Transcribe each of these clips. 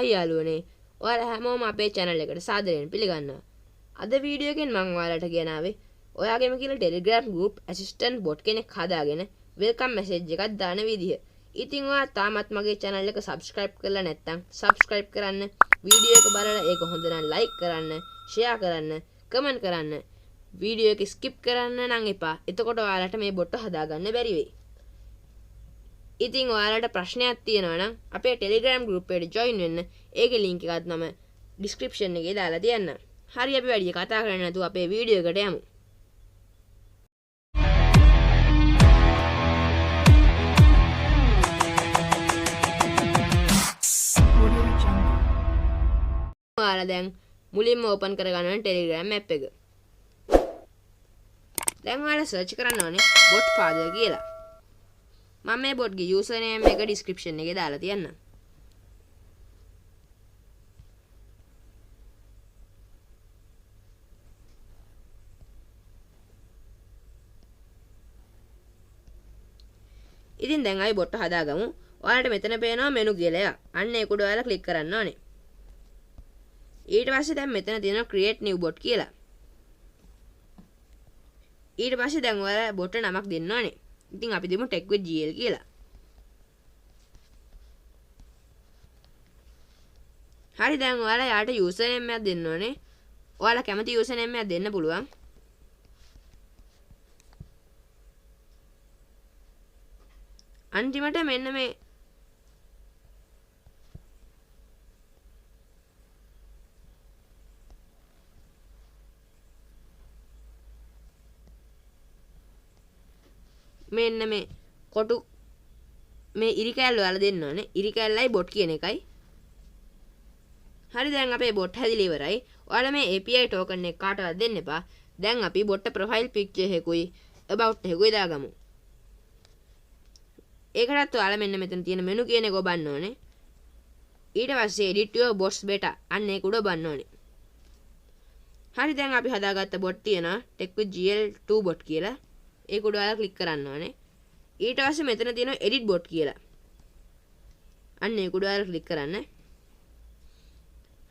හයි යාළුවනේ ඔයාලා හැමෝම අපේ channel එකට සාදරයෙන් පිළිගන්නවා. අද වීඩියෝ එකෙන් මම ඔයාලට ගෙනාවේ ඔයාගෙම කියලා Telegram group assistant bot කෙනෙක් හදාගෙන welcome message එකක් දාන විදිහ. ඉතින් ඔයා තාමත් මගේ channel එක subscribe කරලා නැත්නම් subscribe කරන්න. වීඩියෝ එක බලලා ඒක හොඳ නම් like කරන්න, share කරන්න, comment කරන්න. වීඩියෝ එක skip කරන්න නම් එපා. එතකොට ඔයාලට මේ bot හදාගන්න බැරි වෙයි. ඉතින් ඔයාලට ප්‍රශ්නයක් තියෙනවා නම් අපේ Telegram group එකට join වෙන්න. ඒකේ link එකත් මම description එකේ දාලා තියන්නම්. හරි අපි වැඩි කතා කරන්නේ නැතුව අපේ වීඩියෝ එකට යමු. ඔයාලා දැන් මුලින්ම open කරගන්න ඕනේ Telegram app එක. දැන් ඔයාලා search කරන්න ඕනේ bot father කියලා. මම මේ bot ගේ username එක description එකේ දාලා තියන්නම්. ඉතින් දැන් ආයි bot හදාගමු. ඔයාලට මෙතන පේනවා menu කියලා එකක්. අන්න ඒක උඩ ඔයාලා click කරන්න ඕනේ. ඊට පස්සේ දැන් මෙතන තියෙනවා create new bot කියලා. ඊට පස්සේ දැන් ඔයාලා bot නමක් දෙන්න ඕනේ. ඉතින් අපි දෙමු tech with gl කියලා. හරි දැන් ඔයාලා යාට username එකක් දෙන්න ඕනේ. ඔයාලා කැමති username එකක් දෙන්න පුළුවන්. අන්තිමට මෙන්න මේ මෙන්න මේ කොටු මේ ඉරි කෑල්ල ඔයාලා දෙන්න ඕනේ. ඉරි කෑල්ලයි bot කියන එකයි. හරි දැන් අපේ bot හැදිලා ඉවරයි. ඔයාලා මේ API token එක කාටවත් දෙන්න එපා. දැන් අපි bot profile picture එකකුයි about එකකුයි දාගමු. ඒකටත් ඔයාලා මෙන්න මෙතන තියෙන menu කියන එක ඔබන්න ඕනේ. ඊට පස්සේ edit your bots beta අන්න ඒක උඩ ඔබන්න ඕනේ. හරි දැන් අපි හදාගත්ත bot තියෙනවා tech with gl2 bot කියලා. ඒක උඩ ඔයාලා ක්ලික් කරන්න ඕනේ. ඊට පස්සේ මෙතන තියෙනවා edit bot කියලා. අන්න ඒක උඩ ඔයාලා ක්ලික් කරන්න.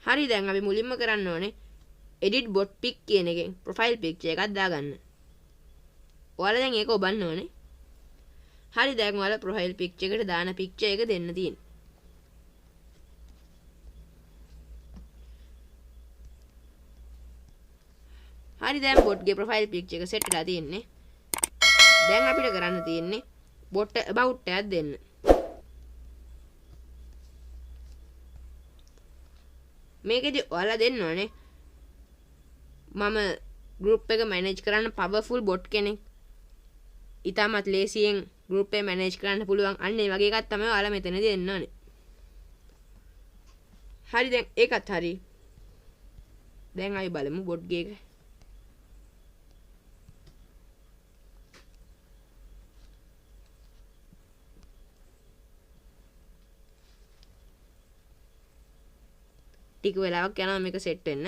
හරි දැන් අපි මුලින්ම කරන්න ඕනේ edit bot pic කියන එකෙන් profile picture එකක් දාගන්න. ඔයාලා දැන් ඒක ඔබන්න ඕනේ. හරි දැන් ඔයාලා profile picture එකට දාන picture එක දෙන්න තියෙනවා. හරි දැන් bot ගේ profile picture එක set වෙලා තියෙන්නේ. දැන් අපිට කරන්න තියෙන්නේ bot about එකක් දෙන්න. මේකෙදි ඔයාලා දෙන්න ඕනේ මම group එක manage කරන්න powerful bot කෙනෙක්. ඊටමත් ලේසියෙන් group එක manage කරන්න පුළුවන්. අන්න ඒ වගේ එකක් තමයි ඔයාලා මෙතනදී දෙන්න ඕනේ. හරි දැන් ඒකත් හරි. දැන් ආයි බලමු bot ගේ එක. ටික වෙලාවක් යනවා මේක සෙට් වෙන්න.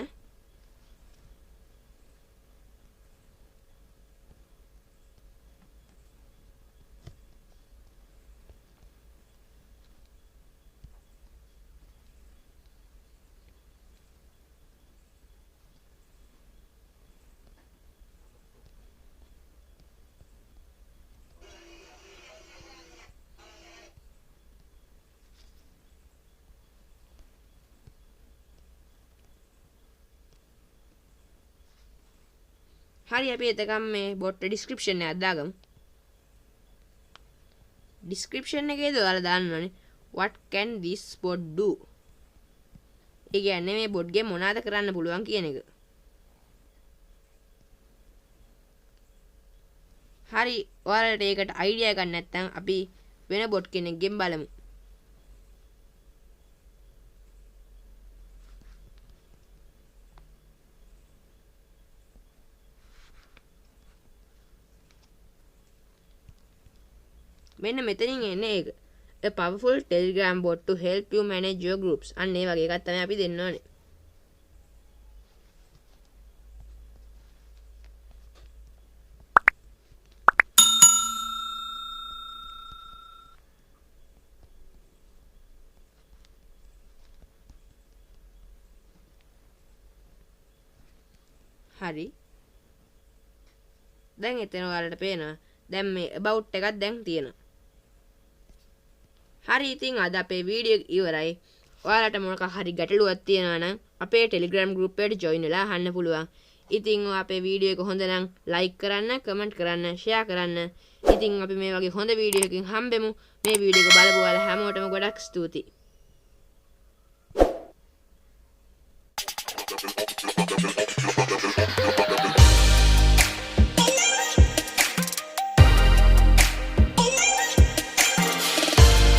හරි අපි එතකම් මේ bot description එකක් දාගමු. description එකේදී ඔයාලා දාන්න ඕනේ what can this bot do? ඒ කියන්නේ මේ bot ගේ මොනවද කරන්න පුළුවන් කියන එක. හරි ඔයාලට ඒකට idea එකක් නැත්නම් අපි වෙන bot කෙනෙක්ගෙන් බලමු. මෙන්න මෙතනින් එන්නේ ඒක. A powerful Telegram bot to help you manage your groups. අන්න ඒ වගේ එකක් තමයි අපි දෙන්න ඕනේ. හරි. දැන් එතන ඔයාලට පේනවා. දැන් මේ about එකක් දැන් තියෙනවා. හරි ඉතින් අද අපේ වීඩියෝ ඉවරයි. ඔයාලට මොනක හරි ගැටලුවක් තියෙනවා නම් අපේ Telegram group එකට join වෙලා අහන්න පුළුවන්. ඉතින් ඔය අපේ වීඩියෝ එක හොඳ නම් like කරන්න, comment කරන්න, share කරන්න. ඉතින් අපි මේ වගේ හොඳ වීඩියෝ එකකින් හම්බෙමු. මේ වීඩියෝ එක බලපු ඔයාලා හැමෝටම ගොඩක් ස්තුතියි.